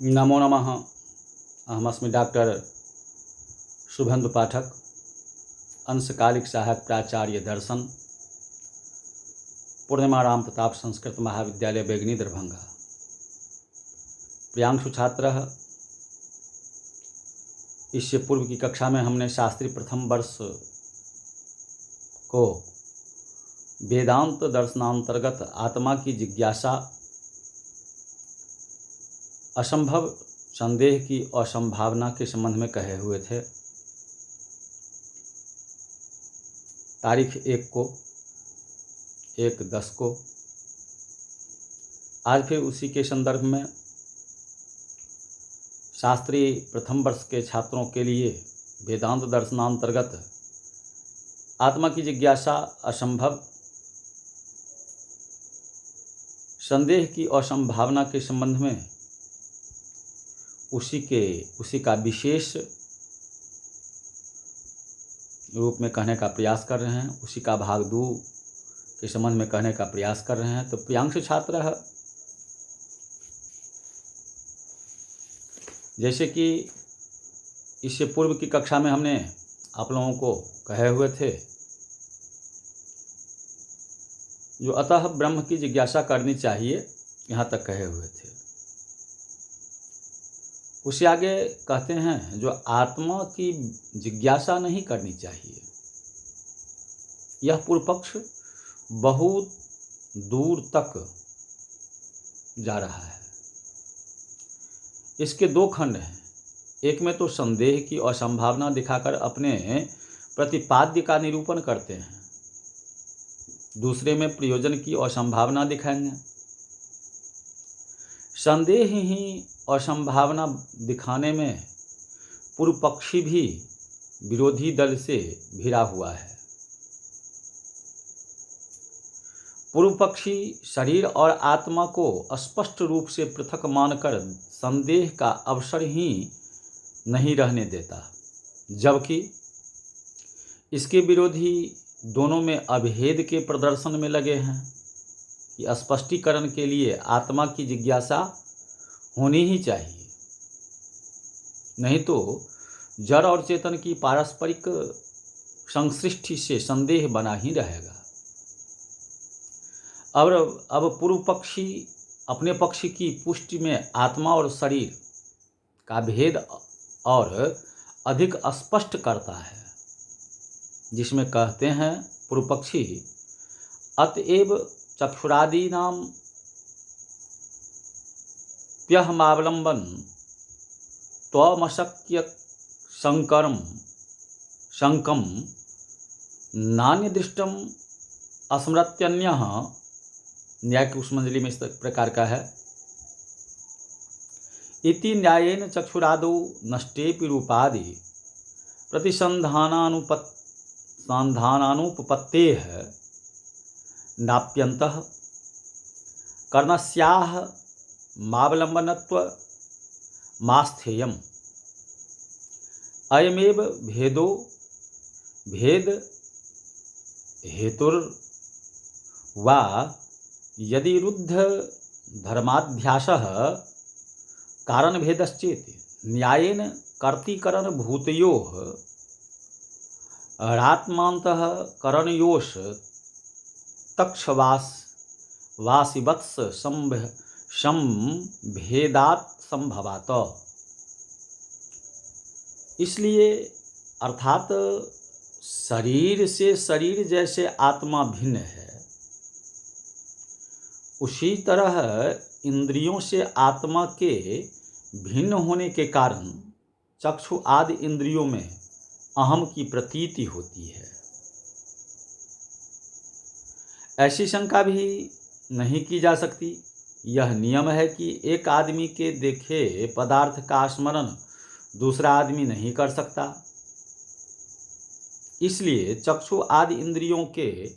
नमो नमः। अहमस्मि डॉक्टर शुभेन्दु पाठक, अंशकालिक सहायक प्राचार्य दर्शन, पूर्णिमाराम प्रताप संस्कृत महाविद्यालय बेगनी दरभंगा। प्रियांशु छात्र, इससे पूर्व की कक्षा में हमने शास्त्री प्रथम वर्ष को वेदांत दर्शनांतर्गत आत्मा की जिज्ञासा, असंभव संदेह की असंभावना के संबंध में कहे हुए थे। तारीख 1/10 को आज फिर उसी के संदर्भ में शास्त्री प्रथम वर्ष के छात्रों के लिए वेदांत दर्शनांतर्गत आत्मा की जिज्ञासा, असंभव संदेह की असंभावना के संबंध में उसी का विशेष रूप में कहने का प्रयास कर रहे हैं, उसी का भाग 2 के संबंध में कहने का प्रयास कर रहे हैं। तो प्रियांशु छात्र, जैसे कि इससे पूर्व की कक्षा में हमने आप लोगों को कहे हुए थे, जो अतः ब्रह्म की जिज्ञासा करनी चाहिए, यहाँ तक कहे हुए थे। उसे आगे कहते हैं जो आत्मा की जिज्ञासा नहीं करनी चाहिए। यह पूर्व पक्ष बहुत दूर तक जा रहा है। इसके 2 खंड हैं। एक में तो संदेह की असंभावना दिखाकर अपने प्रतिपाद्य का निरूपण करते हैं, दूसरे में प्रयोजन की असंभावना दिखाएंगे। संदेह ही असंभावना दिखाने में पूर्व पक्षी भी विरोधी दल से भिड़ा हुआ है। पूर्व पक्षी शरीर और आत्मा को स्पष्ट रूप से पृथक मानकर संदेह का अवसर ही नहीं रहने देता, जबकि इसके विरोधी दोनों में अभेद के प्रदर्शन में लगे हैं कि स्पष्टीकरण के लिए आत्मा की जिज्ञासा होनी ही चाहिए, नहीं तो जड़ और चेतन की पारस्परिक संसृष्टि से संदेह बना ही रहेगा। अब पूर्व पक्षी अपने पक्ष की पुष्टि में आत्मा और शरीर का भेद और अधिक स्पष्ट करता है, जिसमें कहते हैं पूर्व पक्षी, अतएव चक्षुरादि नाम प्यहमावलंबन त्वमशक्य शंकम नान्य दृष्टम अस्मृत्यन्यः। न्याय की कुसुमंजलि में इस प्रकार का है, इति न्यायेन चक्षुरादौ नष्टेपि रूपादि प्रतिसंधानानुपपत्तेः नाप्यन्तः कर्णस्याः मावलंबनत्व मास्थेयम्। अयमेव भेदो भेद हेतुर्वा यदि रुद्ध धर्माध्यासः कारण भेदश्चेत् न्यायेन कर्तिकरण भूतयोः रात्मान्तः करणयोश तक्षवासिवत्स संभेदात् संभवात। इसलिए अर्थात शरीर से शरीर जैसे आत्मा भिन्न है, उसी तरह इंद्रियों से आत्मा के भिन्न होने के कारण चक्षु आदि इंद्रियों में अहम की प्रतीति होती है। ऐसी शंका भी नहीं की जा सकती। यह नियम है कि एक आदमी के देखे पदार्थ का स्मरण दूसरा आदमी नहीं कर सकता। इसलिए चक्षु आदि इंद्रियों के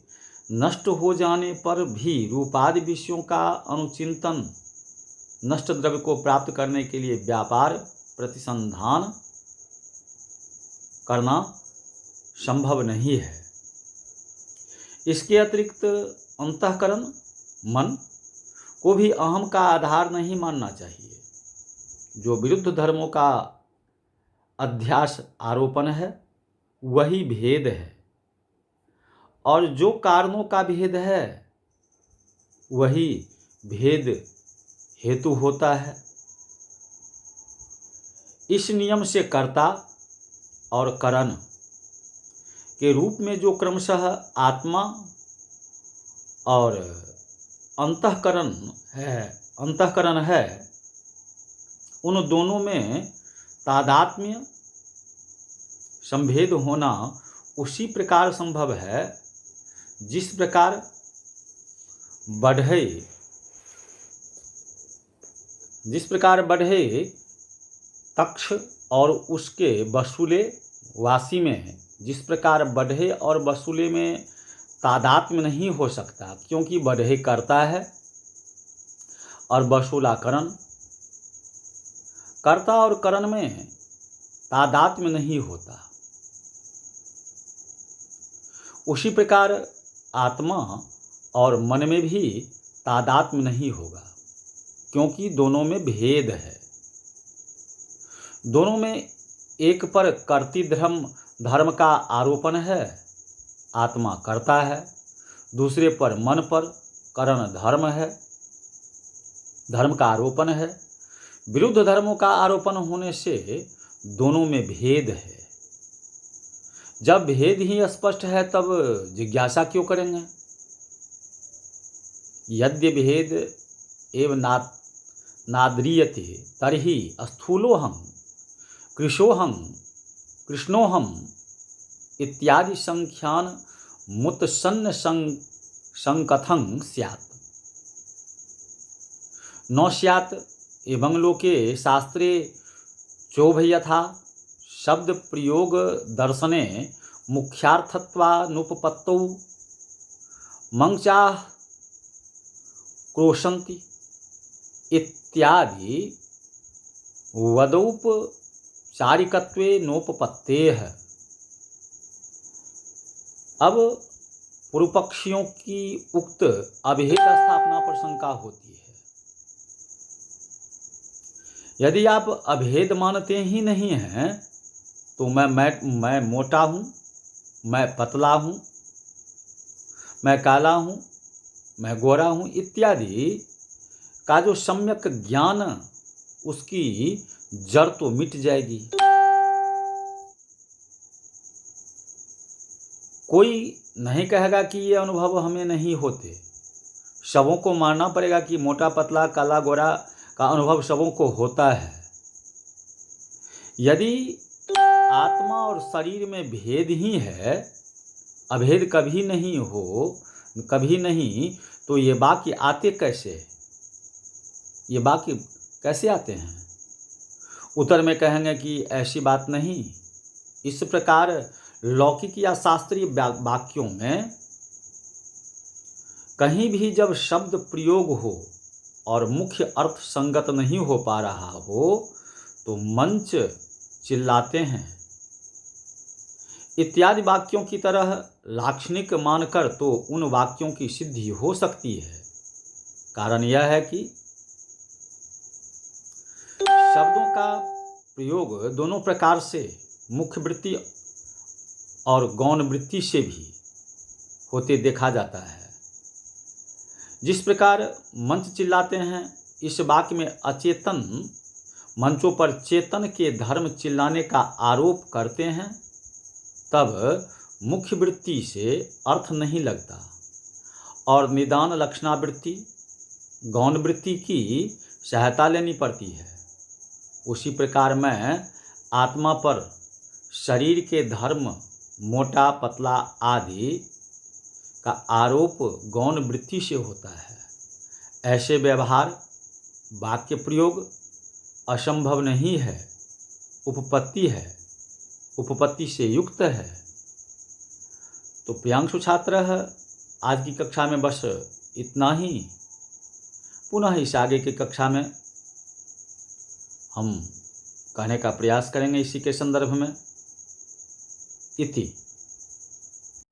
नष्ट हो जाने पर भी रूपादि विषयों का अनुचिंतन नष्ट द्रव्य को प्राप्त करने के लिए व्यापार प्रतिसंधान करना संभव नहीं है। इसके अतिरिक्त अंतःकरण मन को भी अहम का आधार नहीं मानना चाहिए। जो विरुद्ध धर्मों का अध्यास आरोपण है वही भेद है, और जो कारणों का भेद है वही भेद हेतु होता है। इस नियम से कर्ता और करण के रूप में जो क्रमशः आत्मा और अंतःकरण है उन दोनों में तादात्म्य संभेद होना उसी प्रकार संभव है जिस प्रकार बढ़े तक्ष और उसके वसूले वासी में है। जिस प्रकार बढ़े और वसूले में तादात्म्य नहीं हो सकता, क्योंकि बढ़े करता है और वसूला करण। कर्ता और करण में तादात्म्य नहीं होता। उसी प्रकार आत्मा और मन में भी तादात्म्य नहीं होगा, क्योंकि दोनों में भेद है। दोनों में एक पर कर्ती धर्म का आरोपण है, आत्मा करता है, दूसरे पर मन पर करण धर्म का आरोपण है। विरुद्ध धर्मों का आरोपण होने से दोनों में भेद है। जब भेद ही स्पष्ट है तब जिज्ञासा क्यों करेंगे? यद्य भेद एव नाद्रियते तर्हि स्थूलोहम कृष्णोहम इत्यादि संख्यान मुत्सन्न संकथं स्यात् न स्यात्। एवं लोके शास्त्रे चोभ यथा शब्द प्रयोग दर्शने मुख्यार्थत्वानुपपत्तौ मंचाः क्रोशन्ति इत्यादि वदौपचारिकत्वे नोपपत्तेः। अब पूर्व पक्षियों की उक्त अभेद स्थापना पर शंका होती है। यदि आप अभेद मानते ही नहीं हैं तो मैं मोटा हूँ, मैं पतला हूँ, मैं काला हूँ, मैं गोरा हूँ इत्यादि का जो सम्यक ज्ञान, उसकी जड़ तो मिट जाएगी। कोई नहीं कहेगा कि ये अनुभव हमें नहीं होते। सबों को मानना पड़ेगा कि मोटा पतला काला गोरा का अनुभव सबों को होता है। यदि आत्मा और शरीर में भेद ही है, अभेद कभी नहीं, तो ये वाक्य आते कैसे? ये वाक्य कैसे आते हैं? उत्तर में कहेंगे कि ऐसी बात नहीं। इस प्रकार लौकिक या शास्त्रीय वाक्यों में कहीं भी जब शब्द प्रयोग हो और मुख्य अर्थ संगत नहीं हो पा रहा हो तो मंच चिल्लाते हैं इत्यादि वाक्यों की तरह लाक्षणिक मानकर तो उन वाक्यों की सिद्धि हो सकती है। कारण यह है कि शब्दों का प्रयोग दोनों प्रकार से, मुख्य वृत्ति और गौण वृत्ति से भी होते देखा जाता है। जिस प्रकार मंच चिल्लाते हैं, इस वाक्य में अचेतन मंचों पर चेतन के धर्म चिल्लाने का आरोप करते हैं, तब मुख्य वृत्ति से अर्थ नहीं लगता और निदान लक्षणावृत्ति गौण वृत्ति की सहायता लेनी पड़ती है। उसी प्रकार मैं आत्मा पर शरीर के धर्म मोटा पतला आदि का आरोप गौण वृत्ति से होता है। ऐसे व्यवहार वाक्य प्रयोग असंभव नहीं है, उपपत्ति है, उपपत्ति से युक्त है। तो प्रियांशु छात्र, आज की कक्षा में बस इतना ही। पुनः इस आगे की कक्षा में हम कहने का प्रयास करेंगे इसी के संदर्भ में। इति